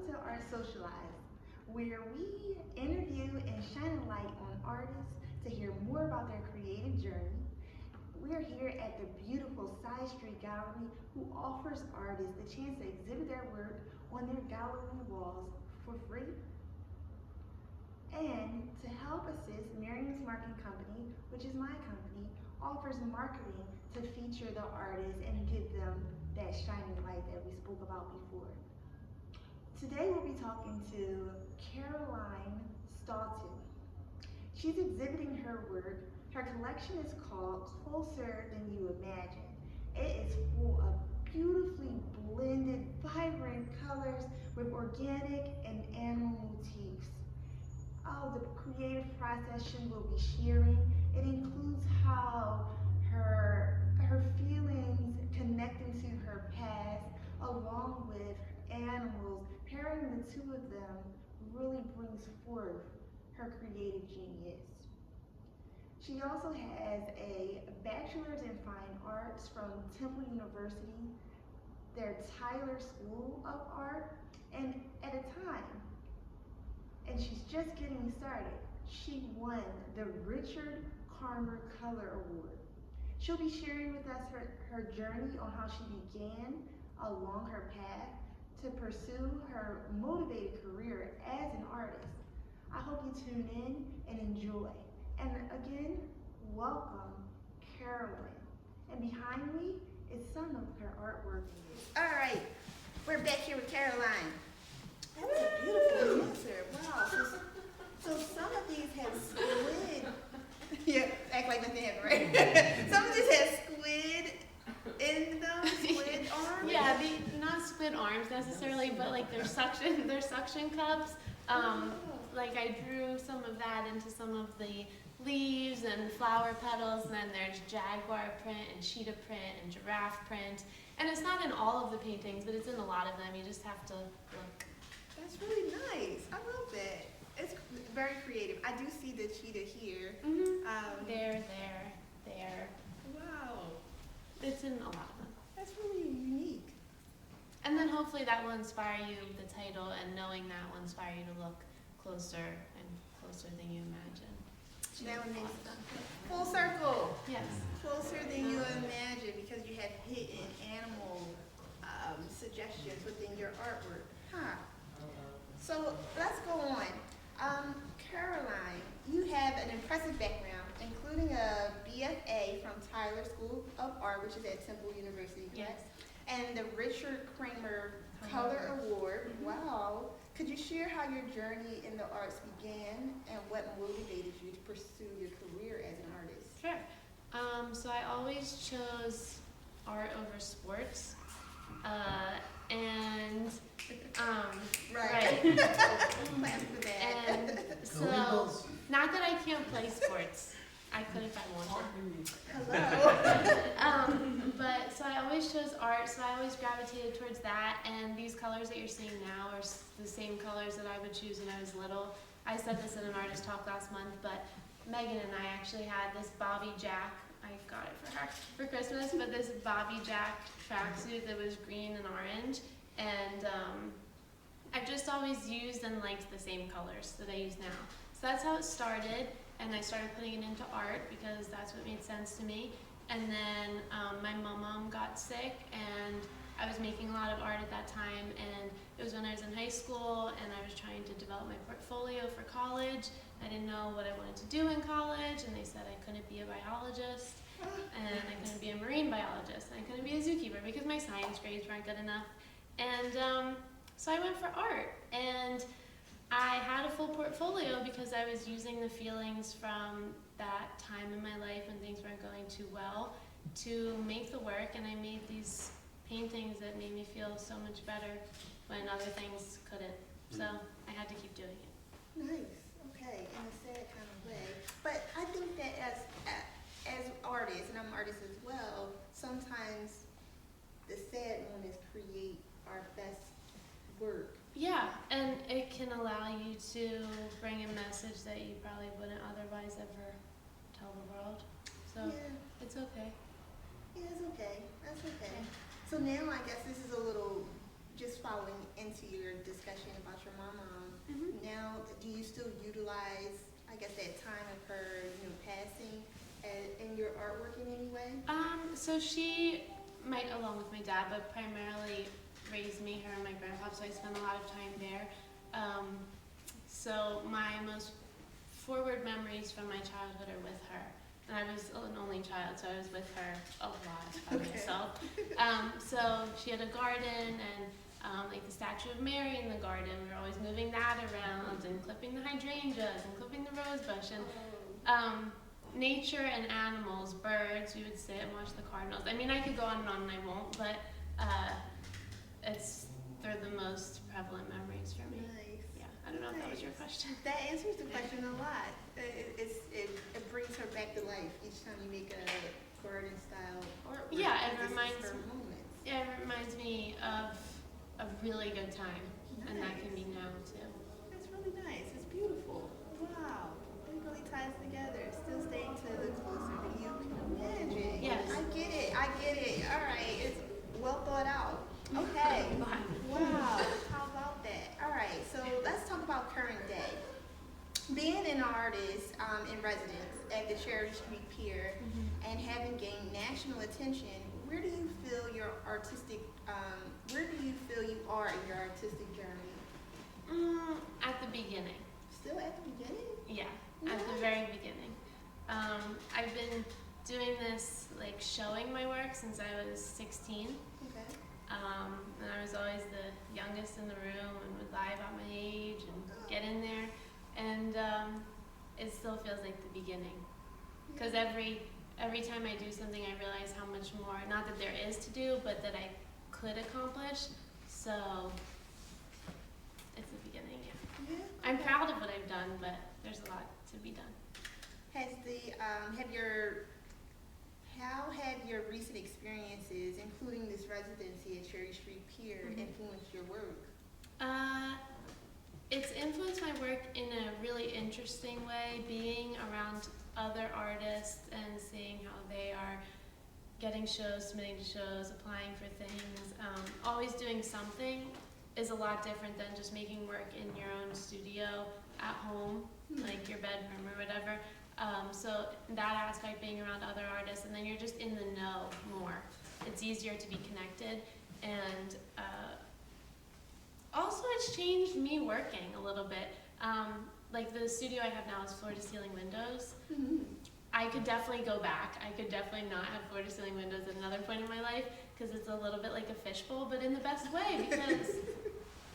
to ArtSocialize, where we interview and shine a light on artists to hear more about their creative journey. We're here at the beautiful Side Street Gallery, who offers artists the chance to exhibit their work on their gallery walls for free. And to help assist, MaryamsMark Company, which is my company, offers marketing to feature the artists and give them that shining light that we spoke about before. Today we'll be talking to Caroline Stoughton. She's exhibiting her work. Her collection is called Closer Than You Imagine. It is full of beautifully blended, vibrant colors with organic and animal motifs. The creative process she will be sharing, it includes how her feelings connecting to her past, along with animals, pairing the two of them really brings forth her creative genius. She also has a bachelor's in fine arts from Temple University, their Tyler School of Art, and at a time, and she's just getting started, she won the Richard Karmer Color Award. She'll be sharing with us her journey on how she began along her path to pursue her motivated career as an artist. I hope you tune in and enjoy. And again, welcome, Caroline. And behind me is some of her artwork. All right, we're back here with Caroline. That's a beautiful answer. Wow. So some of these have squid. Yeah, act like nothing happened, right? Some of these have squid in them, squid arms. Yeah, not squid arms necessarily, but like they're suction cups. Like I drew some of that into some of the leaves and flower petals, and then there's jaguar print and cheetah print and giraffe print. And it's not in all of the paintings, but it's in a lot of them. You just have to look. That's really nice. I love that. It's very creative. I do see the cheetah here. Mm-hmm. There. Wow. It's in a lot of them. That's really unique. And then hopefully that will inspire you, the title, and knowing that will inspire you to look closer and closer than you imagine. That one makes full circle. Yes. Closer than you imagine, because you have hidden animal suggestions within your artwork. Huh. So let's go on. Caroline, you have an impressive background, including a BFA from Tyler School of Art, which is at Temple University, correct? Yes. And the Richard Kramer Color Award. Mm-hmm. Wow. Could you share how your journey in the arts began and what motivated you to pursue your career as an artist? Sure. So I always chose art over sports. Right. Plans for that. And so, not that I can't play sports. I could if I wanted. Hello. But so I always chose art, so I always gravitated towards that. And these colors that you're seeing now are the same colors that I would choose when I was little. I said this at an artist talk last month, but Megan and I actually had this Bobby Jack. I got it for her for Christmas, but this Bobby Jack tracksuit that was green and orange. And I've just always used and liked the same colors that I use now. So that's how it started, and I started putting it into art because that's what made sense to me. And then my mom got sick, and I was making a lot of art at that time, and it was when I was in high school, and I was trying to develop my portfolio for college. I didn't know what I wanted to do in college, and they said I couldn't be a biologist, and I couldn't be a marine biologist, and I couldn't be a zookeeper because my science grades weren't good enough. And so I went for art, and I had a full portfolio because I was using the feelings from that time in my life when things weren't going too well to make the work, and I made these paintings that made me feel so much better when other things couldn't. So I had to keep doing it. Nice. Okay, in a sad kind of way. But I think that as artists, and I'm an artist as well, sometimes the sad moments create our best work. Yeah, and it can allow you to bring a message that you probably wouldn't otherwise ever tell the world. So Yeah. it's okay. Yeah, it's okay. That's okay. So now I guess this is a little just following into your discussion about your mom, now do you still utilize, I guess, that time of her, passing in your artwork in any way? So she might, along with my dad, but primarily raised me, her and my grandpa, so I spent a lot of time there. So my most forward memories from my childhood are with her. And I was an only child, so I was with her a lot by myself. So she had a garden and like the statue of Mary in the garden. We were always moving that around and clipping the hydrangeas and clipping the rose bush. And nature and animals, birds, we would sit and watch the cardinals. I mean, I could go on and I won't, but they're the most prevalent memories for me. Nice. Yeah, I don't know if that was your question. That answers the question a lot. It brings her back to life each time you make a garden style artwork. Yeah, it reminds me of a really good time, and that can be now too. That's really nice. It's beautiful. Wow, it really ties together. Still staying to the closer than you can imagine. Yes. I get it. All right, it's well thought out. Okay. Wow. How about that? All right. So let's talk about current day. Being an artist in residence at the Cherry Street Pier and having gained national attention, where do you feel your artistic? Where do you feel you are in your artistic journey? At the beginning. Still at the beginning? Yeah, at the very beginning. I've been doing this, like showing my work since I was 16. Okay. And I was always the youngest in the room and would lie about my age and get in there. And it still feels like the beginning. Because every time I do something, I realize how much more, not that there is to do, but that I could accomplish. So it's the beginning, yeah. I'm proud of what I've done, but there's a lot to be done. How have your recent experiences, including this residency at Cherry Street Pier, influenced your work? It's influenced my work in a really interesting way, being around other artists and seeing how they are getting shows, submitting to shows, applying for things. Always doing something is a lot different than just making work in your own studio at home, like your bedroom or whatever. So that aspect, being around other artists, and then you're just in the know more. It's easier to be connected, and also it's changed me working a little bit. Like the studio I have now is floor-to-ceiling windows. I could definitely go back. I could definitely not have floor-to-ceiling windows at another point in my life because it's a little bit like a fishbowl, but in the best way, because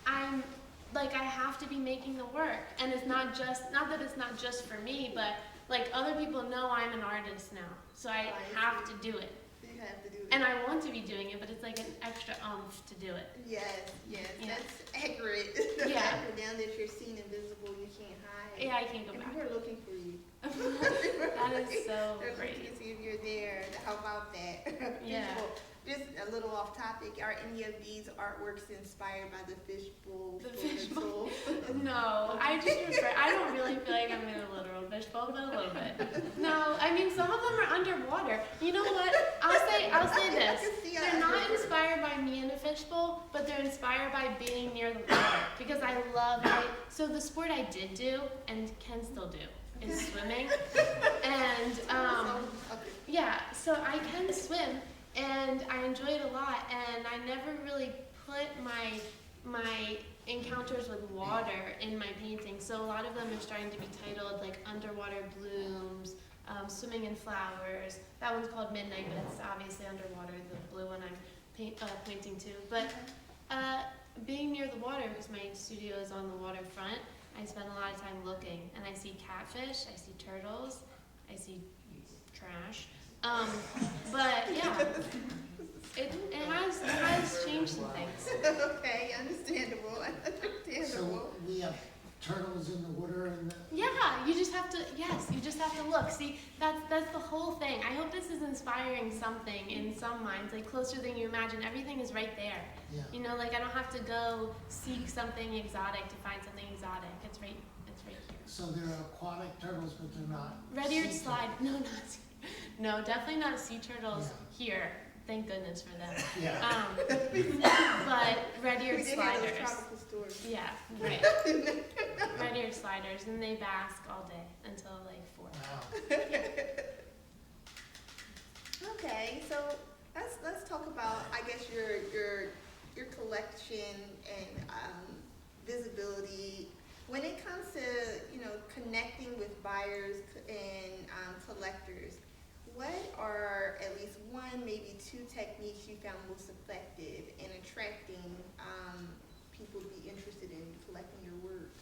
I have to be making the work, and it's not that it's not just for me, but like other people know I'm an artist now, so I have to do it. You have to do it. And I want to be doing it, but it's like an extra oomph to do it. Yes, Yeah. that's accurate. Yeah. Now that you're seen invisible, you can't hide. Yeah, I can't go And back. people are looking for you. That is so They're great. looking to see if you're there. How about that? Yeah. Fishbowl. Just a little off topic. Are any of these artworks inspired by the fishbowl? The fishbowl? No, I don't really feel like I'm in a literal fishbowl, but a little bit. No, I mean some of them are underwater. You know what? I'll say this. They're not inspired by me in a fishbowl, but they're inspired by being near the water. Because so the sport I did do and can still do is swimming. And yeah, so I can swim. And I enjoy it a lot, and I never really put my encounters with water in my paintings. So a lot of them are starting to be titled like Underwater Blooms, Swimming in Flowers. That one's called Midnight, but it's obviously underwater, the blue one I'm pointing to. But being near the water, because my studio is on the waterfront, I spend a lot of time looking, and I see catfish, I see turtles, I see trash. But yeah, it has changed some things. Okay, understandable. So we have turtles in the water and Yeah, you just have to look. See, that's the whole thing. I hope this is inspiring something in some minds, like closer than you imagine. Everything is right there. Yeah. You know, like I don't have to go seek something exotic to find something exotic. It's right here. So there are aquatic turtles, but they're not Red-eared sea slide. turtles. No, definitely not sea turtles here. Thank goodness for them. Yeah. But red-eared We did have those sliders. tropical stores. Yeah, right. Red-eared sliders, and they bask all day until like 4. Wow. Okay, so let's talk about, I guess, your collection and visibility. When it comes to, you know, connecting with buyers and collectors, what are at least one, maybe 2 techniques you found most effective in attracting people to be interested in collecting your work?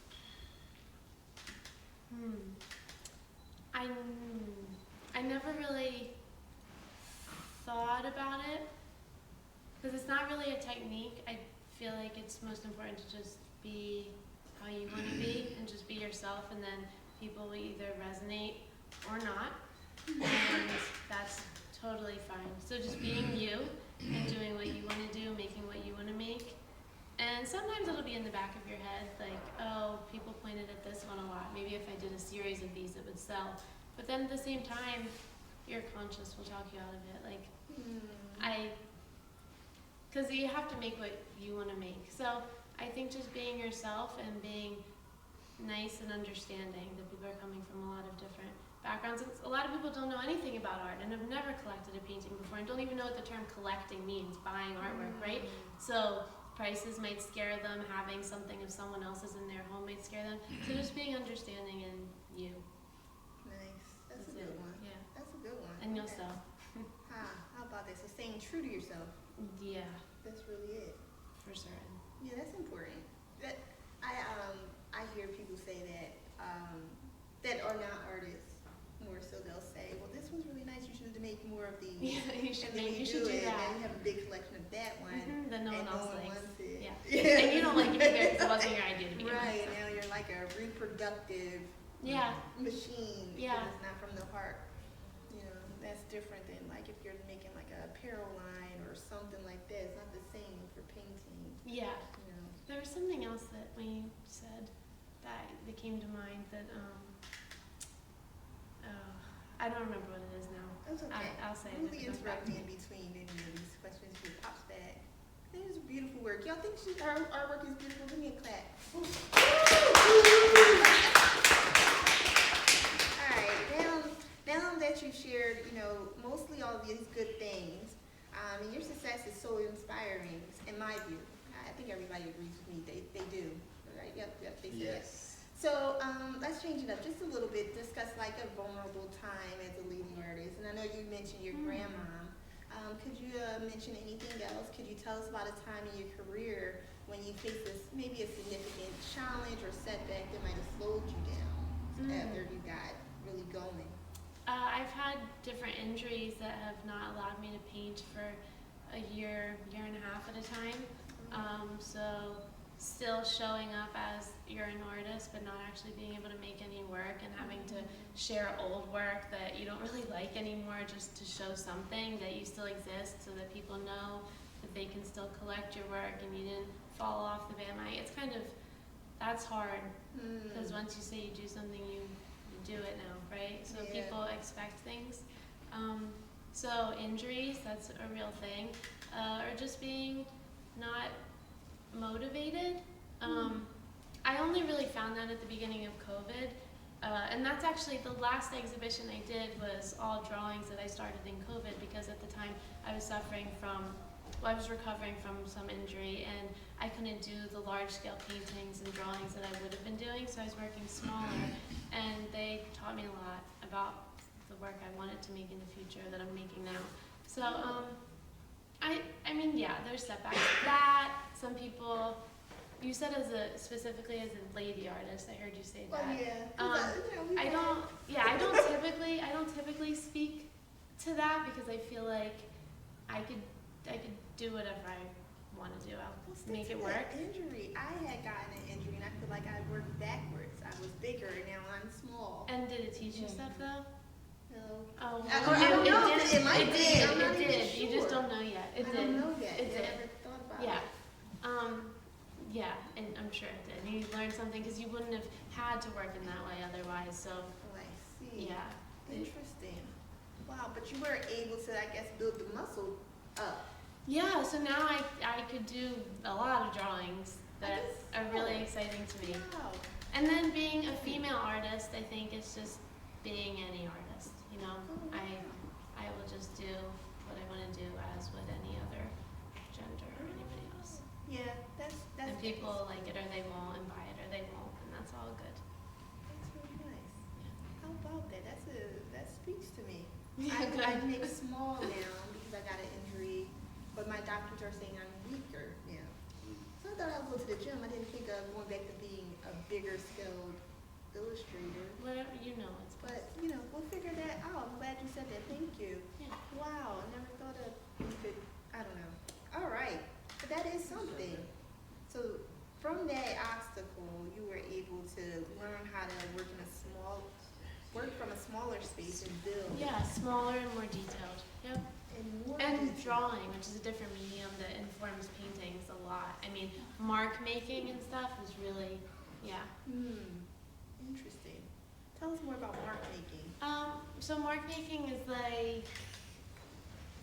I never really thought about it because it's not really a technique. I feel like it's most important to just be how you want to be and just be yourself, and then people will either resonate or not, and that's totally fine. So just being you and doing what you want to do, making what you want to make. And sometimes it'll be in the back of your head, like, oh, people pointed at this one a lot. Maybe if I did a series of these, it would sell. But then at the same time, your conscience will talk you out of it. Like, because you have to make what you want to make. So I think just being yourself and being nice and understanding that people are coming from a lot of different backgrounds. A lot of people don't know anything about art and have never collected a painting before and don't even know what the term collecting means, buying artwork, right? So prices might scare them, having something of someone else's in their home might scare them. So just being understanding and you. Nice. That's a That's good it. one. Yeah. That's a good one. And you'll Okay. sell. How about that? So staying true to yourself. Yeah, That's really it. for certain. Yeah, that's important. That I hear people say that that are not artists. More so, they'll say, "Well, this one's really nice. You should make more of these." Yeah, you should And then make, you you should do it, and that. then you have a big collection of that one, Then no and one else likes. wants it. Yeah. And you don't like it because it wasn't your idea to begin with. Right, now you're like a reproductive Yeah. machine. Yeah. Because it's not from the heart. You know, that's different than like if you're making like a apparel line or something like that. It's not the same for painting. Yeah. You know. There was something else that when you said that came to mind that I don't remember what it is now. That's okay. I'll say it. Really if it comes back interrupt to me in between any of these questions if it pops back. I think it's beautiful work. Y'all think our work is beautiful? Give me a clap. Alright, now that you've shared, you know, mostly all these good things, and your success is so inspiring, in my view. I think everybody agrees with me. They do. Right? Yep, they say that. Yes. So let's change it up just a little bit. Discuss like a vulnerable time as a leading artist. And I know you mentioned your grandmom. Could you mention anything else? Could you tell us about a time in your career when you faced maybe a significant challenge or setback that might have slowed you down after you got really going? I've had different injuries that have not allowed me to paint for a year and a half at a time. So still showing up as you're an artist, but not actually being able to make any work and having to share old work that you don't really like anymore just to show something that you still exist so that people know that they can still collect your work and you didn't fall off the bandwagon. It's kind of, that's hard because once you say you do something, you do it now, right? So Yeah. people expect things. So injuries, that's a real thing. Or just being not motivated. I only really found that at the beginning of COVID. And that's actually the last exhibition I did was all drawings that I started in COVID because at the time I was I was recovering from some injury and I couldn't do the large scale paintings and drawings that I would have been doing, so I was working smaller and they taught me a lot about the work I wanted to make in the future that I'm making now. So I mean, yeah, there's setbacks with that. Some people, you said specifically as a lady artist, I heard you say that. Well, yeah. I don't typically speak to that because I feel like I could do whatever I want to do. I'll make it work. Injury. I had gotten an injury and I feel like I worked backwards. I was bigger and now I'm small. And did it teach you stuff though? No. Oh, I don't know. It might did. I'm not It even did. You just sure. don't know yet. It I did. don't know yet. It I did. never thought about Yeah. it. Yeah, and I'm sure it did. You learned something because you wouldn't have had to work in that way otherwise. So Oh, I see. yeah. Interesting. Wow, but you were able to, I guess, build the muscle up. Yeah, so now I could do a lot of drawings that are really exciting to me. Wow. And then being a female artist, I think it's just being any artist, you know. I will just do what I want to do as with any other gender or anybody else. Yeah, that's And people like it or they won't, and buy it or they won't, and that's all good. That's really nice. How about that? That speaks to me. Yeah, good. I make small now because I got an injury, but my doctors are saying I'm weaker now. So I thought I would go to the gym. I didn't think of going back to being a bigger scaled illustrator. Whatever, you know, it's But, we'll figure that out. I'm glad you said that. Thank you. Yeah. Wow, I never thought of you could, I don't know. All right, but that is something. So from that obstacle, you were able to learn how to work from a smaller space and build. Yeah, smaller and more detailed. Yep. And drawing, which is a different medium that informs paintings a lot. I mean, mark making and stuff is really, yeah. Interesting. Tell us more about mark making. So mark making is like,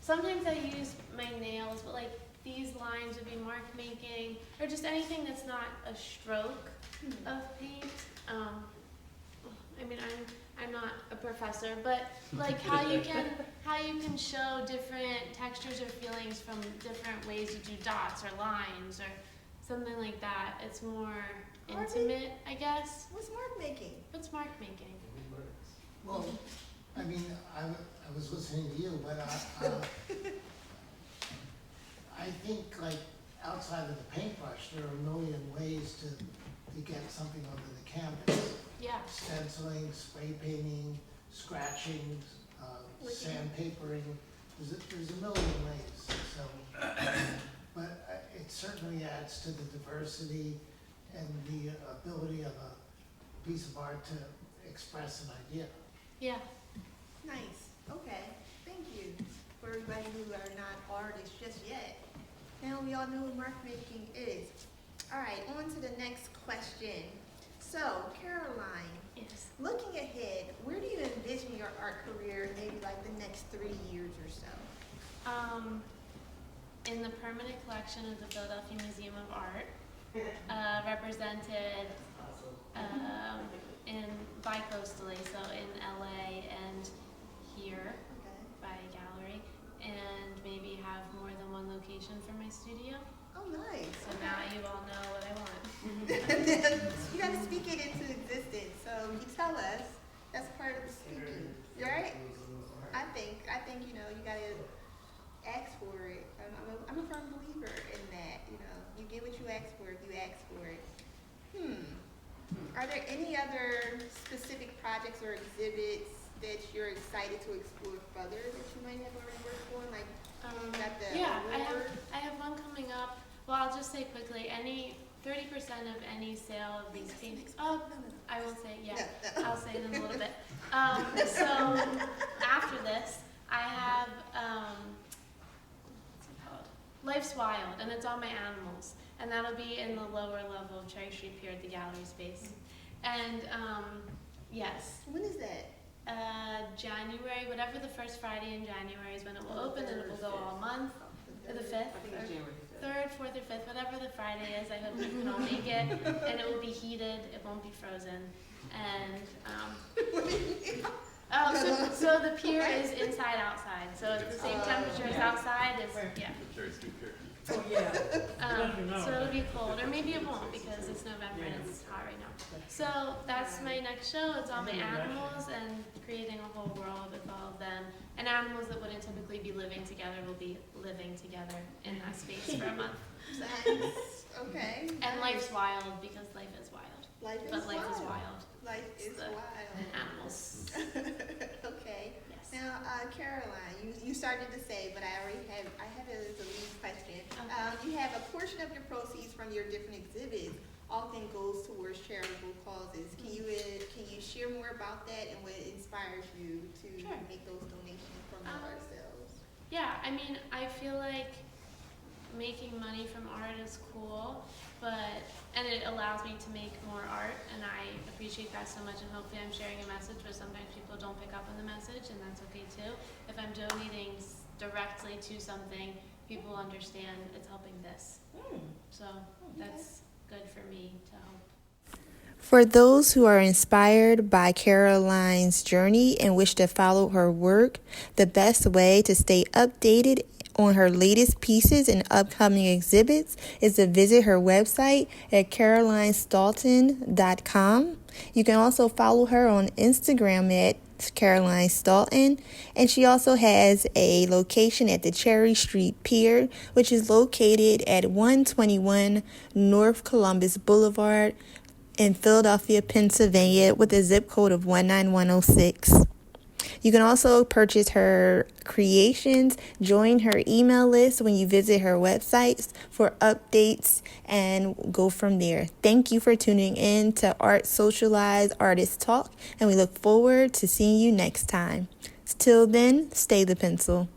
sometimes I use my nails, but like these lines would be mark making, or just anything that's not a stroke of paint. I mean, I'm not a professor, but like how you can show different textures or feelings from different ways you do dots or lines or something like that. It's more intimate, I guess. What's mark making? What's mark making? Well, I mean, I was listening to you, but I think like outside of the paintbrush, there are a million ways to get something onto the canvas. Yeah. Stenciling, spray painting, scratching, sandpapering. There's a million ways. So, but it certainly adds to the diversity and the ability of a piece of art to express an idea. Yeah. Nice. Okay. Thank you. For everybody who are not artists just yet. Now we all know what mark making is. All right, on to the next question. So, Caroline, Yes. looking ahead, where do you envision your art career maybe like the next 3 years or so? In the permanent collection of the Philadelphia Museum of Art, represented in bi-coastally, so in LA and here Okay. by a gallery, and maybe have more than one location for my studio. Oh, nice. So now you all know what I want. You got to speak it into existence. So you tell us. That's part of the speaking. You right? I think you got to ask for it. I'm a firm believer in that. You get what you ask for if you ask for it. Are there any other specific projects or exhibits that you're excited to explore further that you might have already worked on? Like, got the Yeah, award? I have one coming up. Well, I'll just say quickly, 30% of any sale of these paintings. Oh, I will say, yeah, No. I'll say it in a little bit. So after this, I have what's it called? Life's Wild, and it's on my animals, and that'll be in the lower level of Cherry Street Pier at the gallery space. And yes. When is that? January, whatever the first Friday in January is when it will open, and it will go all month. Or the 5th, or 3rd, 4th, or 5th, whatever the Friday is. I hope you can all make it, and it will be heated. It won't be frozen, and so the pier is inside outside, so it's the same temperature as outside. As yeah. Oh, yeah. So it'll be cold, or maybe it won't because it's November and it's hot right now. So that's my next show. It's all my animals and creating a whole world with all of them. And animals that wouldn't typically be living together will be living together in that space for a month. Nice. Okay. And life's wild because life is wild. Life is But life wild. is wild. Life is The wild. Animals. Okay. Yes. Now, Caroline, you started to say, but I have it as a lead question. Okay. You have a portion of your proceeds from your different exhibits often goes towards charitable causes. Can you share more about that and what inspires you to Sure. make those donations from ourselves? Yeah, I mean, I feel like making money from art is cool, and it allows me to make more art, and I appreciate that so much, and hopefully I'm sharing a message, but sometimes people don't pick up on the message, and that's okay too. If I'm donating directly to something, people understand it's helping this. So that's good for me to help. For those who are inspired by Caroline's journey and wish to follow her work, the best way to stay updated on her latest pieces and upcoming exhibits is to visit her website at CarolineStoughton.com. You can also follow her on Instagram at Caroline Stoughton, and she also has a location at the Cherry Street Pier, which is located at 121 North Columbus Boulevard in Philadelphia, Pennsylvania, with a zip code of 19106. You can also purchase her creations, join her email list when you visit her websites for updates, and go from there. Thank you for tuning in to ArtSocialize Artist Talk, and we look forward to seeing you next time. Till then, stay the pencil.